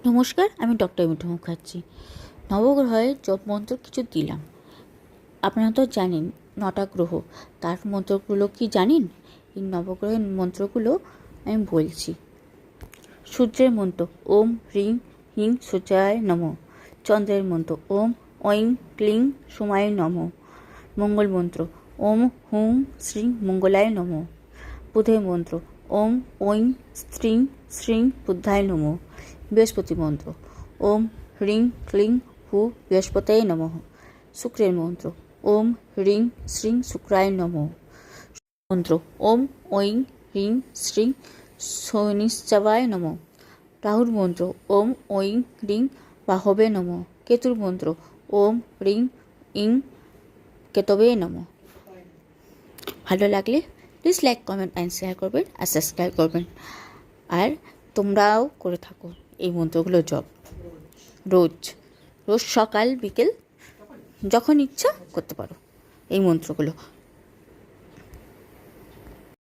নমস্কার, আমি ডক্টর মিঠু মুখার্জি। নবগ্রহের জপ মন্ত্র কিছু দিলাম। আপনারা তো জানেন 9টা গ্রহ, তার মন্ত্রগুলো কি জানেন? এই নবগ্রহের মন্ত্রগুলো আমি বলছি। সূর্যের মন্ত্র ওম হ্রিং হিং সূর্যায় নমঃ। চন্দ্রের মন্ত্র ওম ঐং ক্লিং সোমায় নমঃ। মঙ্গল মন্ত্র ওম হুং শ্রীং মঙ্গলায় নমঃ। বুধের মন্ত্র ওম ঐং স্ত্রিং শ্রীং বুদ্ধায় নমঃ। বৃহস্পতি মন্ত্র ওম হ্রিং ক্লিং হু বৃহস্পতয়ে নমঃ। শুক্রের মন্ত্র ওম হ্রিং শ্রীং শুক্রায় নমঃ। মন্ত্র ওম ঐং হ্রিং শ্রীং শনিশ্চবায় নমঃ। রাহুর মন্ত্র ওম ঐং হ্রিং বাহবে নমঃ। কেতুর মন্ত্র ওম হ্রিং ইং কেতবে নমঃ। ভালো লাগলে please like, comment and share করবেন আর সাবস্ক্রাইব করবেন। আর তোমরাও করে থাকো এই মন্ত্রগুলো জপ রোজ রোজ সকাল বিকেল যখন ইচ্ছা করতে পারো এই মন্ত্রগুলো।